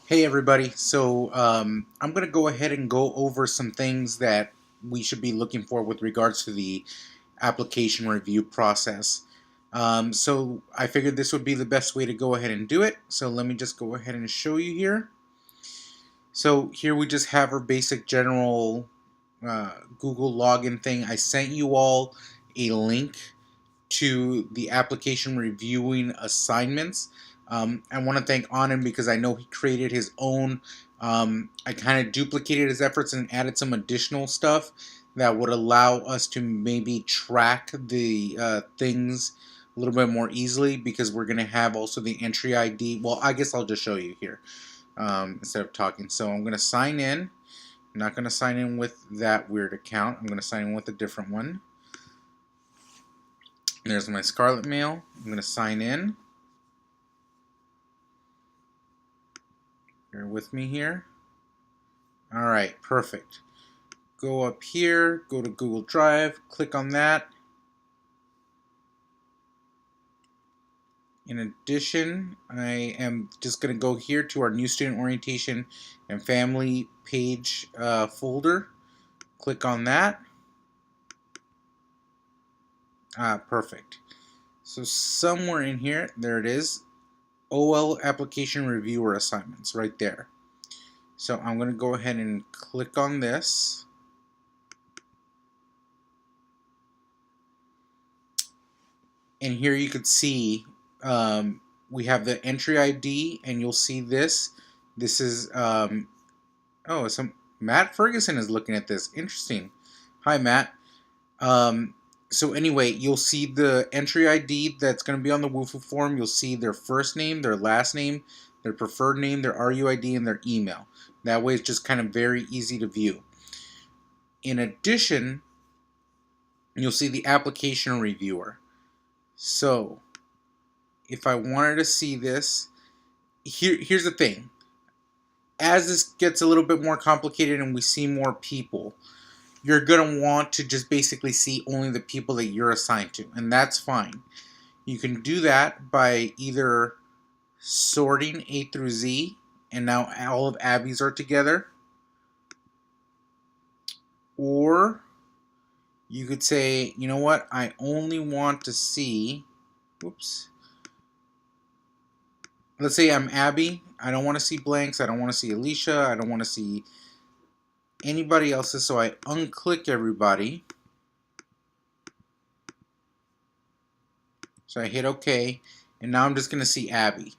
Hey everybody, I'm going to go ahead and go over some things that we should be looking for with regards to the application review process. So I figured this would be the best way to go ahead and do it. So let me just go ahead and show you here. So here we just have our basic general Google login thing. I sent you all a link to the application reviewing assignments. I want to thank Anand because I know he created his own. I kind of duplicated his efforts and added some additional stuff that would allow us to maybe track the things a little bit more easily because we're going to have also the entry ID. Well, I guess I'll just show you here instead of talking. So I'm going to sign in. I'm not going to sign in with that weird account. I'm going to sign in with a different one. There's my Scarlet Mail. I'm going to sign in. Bear with me here. Alright, perfect. Go up here, go to Google Drive, click on that. In addition, I am just going to go here to our new student orientation and family page folder. Click on that. Perfect. So somewhere in here, there it is. OL Application Reviewer Assignments right there. So I'm going to go ahead and click on this. And here you could see we have the entry ID, and you'll see this. This is oh, some Matt Ferguson is looking at this. Interesting. Hi, Matt. Um, so anyway, you'll see the entry ID that's going to be on the Wufoo form. You'll see their first name, their last name, their preferred name, their RUID, and their email. That way, it's just kind of very easy to view. In addition, you'll see the application reviewer. So if I wanted to see this, here's the thing. As this gets a little bit more complicated and we see more people, you're going to want to just basically see only the people that you're assigned to, and that's fine. You can do that by either sorting A through Z, and now all of Abby's are together, or you could say, you know what, I only want to see, oops, let's say I'm Abby. I don't want to see blanks. I don't want to see Alicia. I don't want to see anybody else's. So I unclick everybody. So I hit OK. And now I'm just going to see Abby.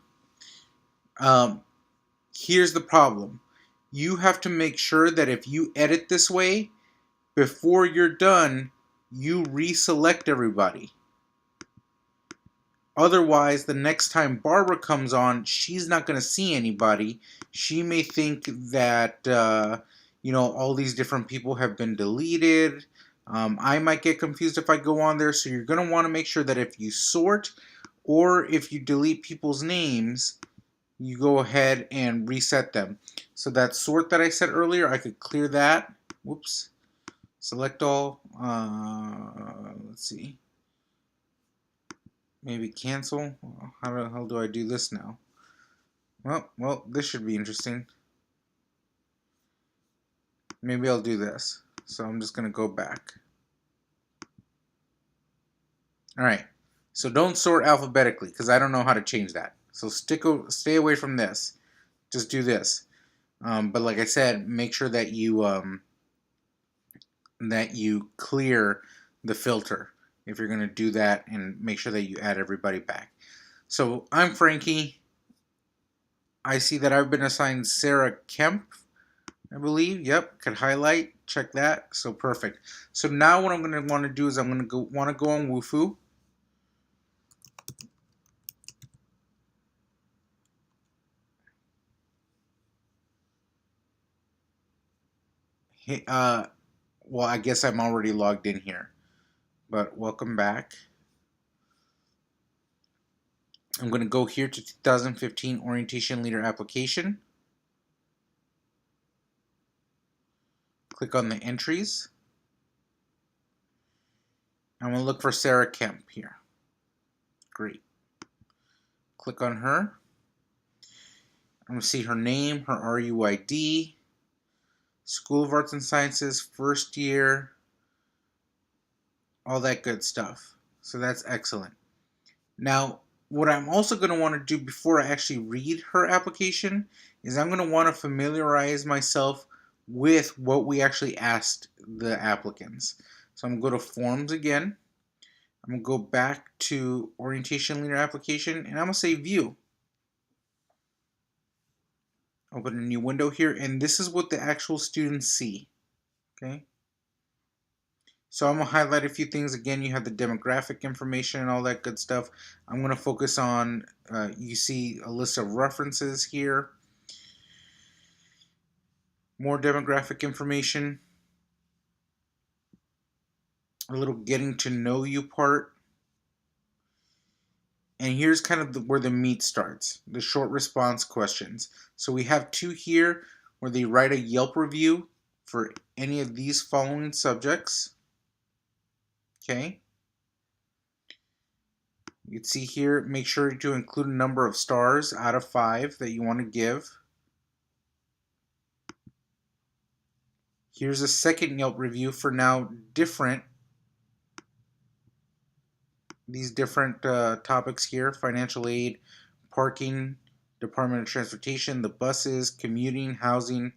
Um, here's the problem. You have to make sure that if you edit this way, before you're done, you reselect everybody. Otherwise, the next time Barbara comes on, she's not going to see anybody. She may think that, all these different people have been deleted. I might get confused if I go on there. So you're going to want to make sure that if you sort or if you delete people's names, you go ahead and reset them. So that sort that I said earlier, I could clear that. Whoops. Select all. Let's see. Maybe cancel. How the hell do I do this now? Well, this should be interesting. Maybe I'll do this. So I'm just going to go back. All right. So don't sort alphabetically because I don't know how to change that. So stay away from this. Just do this. But like I said, make sure that you clear the filter if you're going to do that, and make sure that you add everybody back. So I'm Frankie. I see that I've been assigned Sarah Kemp, I believe. Yep, could highlight, check that. So perfect. So now what I'm going to want to do is I'm going to want to go on Wufoo. Well, I guess I'm already logged in here, but welcome back. I'm going to go here to 2015 Orientation Leader Application. Click on the entries. I'm going to look for Sarah Kemp here. Great. Click on her. I'm going to see her name, her RUID, School of Arts and Sciences, first year, all that good stuff. So that's excellent. Now, what I'm also going to want to do before I actually read her application is I'm going to want to familiarize myself with what we actually asked the applicants. So I'm going to go to Forms again. I'm going to go back to Orientation Leader Application, and I'm going to say View. Open a new window here, and this is what the actual students see. Okay. So I'm going to highlight a few things. Again, you have the demographic information and all that good stuff. I'm going to focus on, you see a list of references here. More demographic information. A little getting to know you part. And here's kind of where the meat starts, the short response questions. So we have two here where they write a Yelp review for any of these following subjects. Okay. You can see here, make sure to include a number of stars out of 5 that you want to give. Here's a second Yelp review for now these different topics here: financial aid, parking, Department of Transportation, the buses, commuting, housing.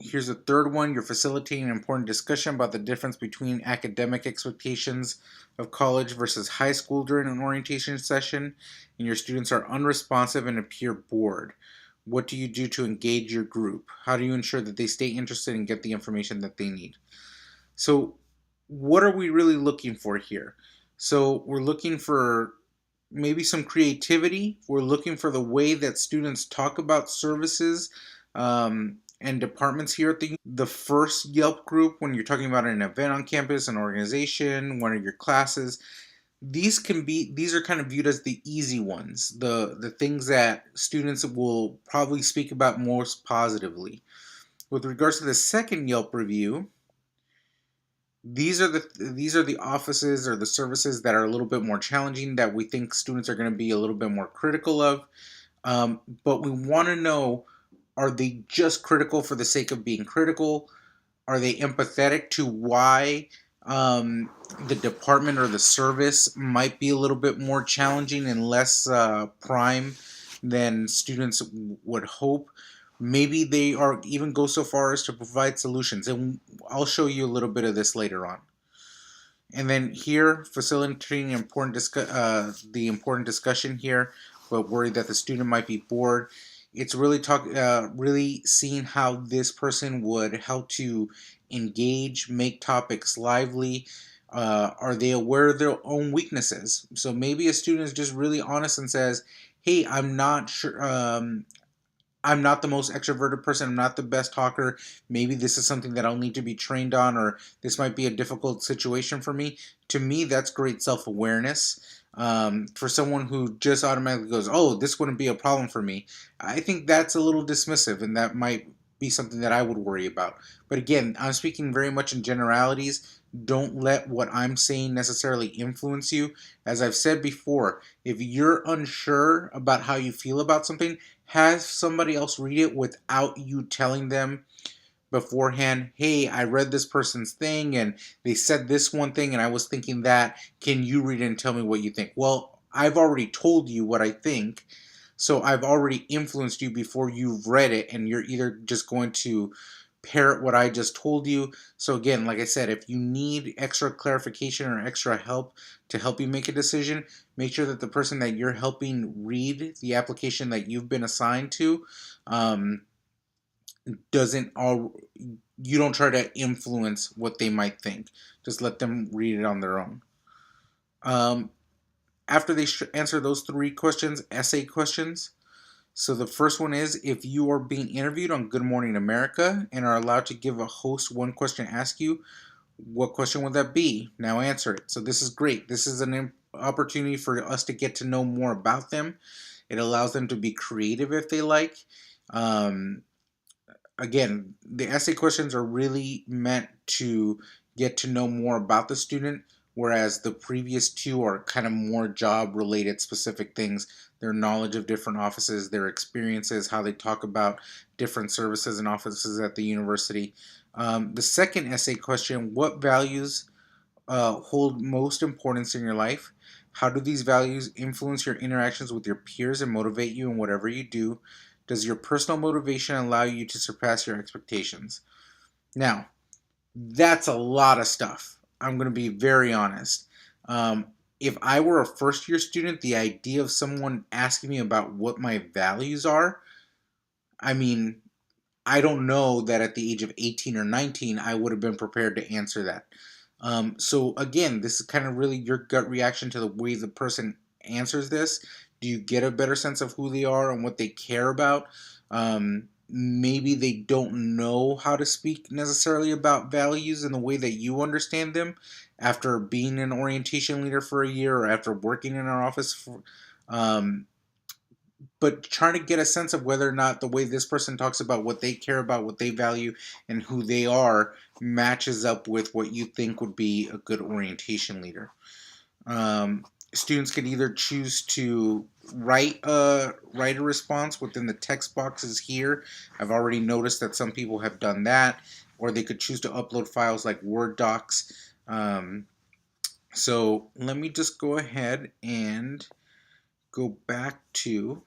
Here's a third one: you're facilitating an important discussion about the difference between academic expectations of college versus high school during an orientation session, and your students are unresponsive and appear bored. What do you do to engage your group? How do you ensure that they stay interested and get the information that they need? So what are we really looking for here? So we're looking for maybe some creativity. We're looking for the way that students talk about services and departments here at the first Yelp group. When you're talking about an event on campus, an organization, one of your classes, these are kind of viewed as the easy ones, the things that students will probably speak about most positively. With regards to the second Yelp review, these are the offices or the services that are a little bit more challenging, that we think students are going to be a little bit more critical of. But we want to know, are they just critical for the sake of being critical? Are they empathetic to why the department or the service might be a little bit more challenging and less prime than students would hope? Maybe they are even go so far as to provide solutions, and I'll show you a little bit of this later on. And then here, facilitating the important discussion here, but worried that the student might be bored. It's really really seeing how this person would help to engage, make topics lively. Are they aware of their own weaknesses? So maybe a student is just really honest and says, "Hey, I'm not sure. I'm not the most extroverted person. I'm not the best talker. Maybe this is something that I'll need to be trained on, or this might be a difficult situation for me." To me, that's great self-awareness. For someone who just automatically goes, "Oh, this wouldn't be a problem for me," I think that's a little dismissive, and that might be something that I would worry about. But again, I'm speaking very much in generalities. Don't let what I'm saying necessarily influence you. As I've said before, if you're unsure about how you feel about something, have somebody else read it without you telling them beforehand, "Hey, I read this person's thing and they said this one thing and I was thinking that. Can you read it and tell me what you think?" Well, I've already told you what I think, so I've already influenced you before you've read it, and you're either just going to parrot what I just told you. So again, like I said, if you need extra clarification or extra help to help you make a decision, make sure that the person that you're helping read the application that you've been assigned to doesn't all you don't try to influence what they might think. Just let them read it on their own. After they answer those 3 questions, essay questions. So the first one is, if you are being interviewed on Good Morning America and are allowed to give a host one question to ask you, what question would that be? Now answer it. So this is great. This is an opportunity for us to get to know more about them. It allows them to be creative if they like. Again, the essay questions are really meant to get to know more about the student. whereas the previous two are kind of more job related specific things, their knowledge of different offices, their experiences, how they talk about different services and offices at the university. The second essay question: what values hold most importance in your life? How do these values influence your interactions with your peers and motivate you in whatever you do? Does your personal motivation allow you to surpass your expectations? Now, that's a lot of stuff. I'm going to be very honest. Um, if I were a first year student, the idea of someone asking me about what my values are, I mean, I don't know that at the age of 18 or 19, I would have been prepared to answer that. So, again, this is kind of really your gut reaction to the way the person answers this. Do you get a better sense of who they are and what they care about? Maybe they don't know how to speak necessarily about values in the way that you understand them after being an orientation leader for a year or after working in our office for, um, but trying to get a sense of whether or not the way this person talks about what they care about, what they value, and who they are matches up with what you think would be a good orientation leader. Um, Students can either choose to write a response within the text boxes here. I've already noticed that some people have done that, or they could choose to upload files like Word docs. So let me just go ahead and go back to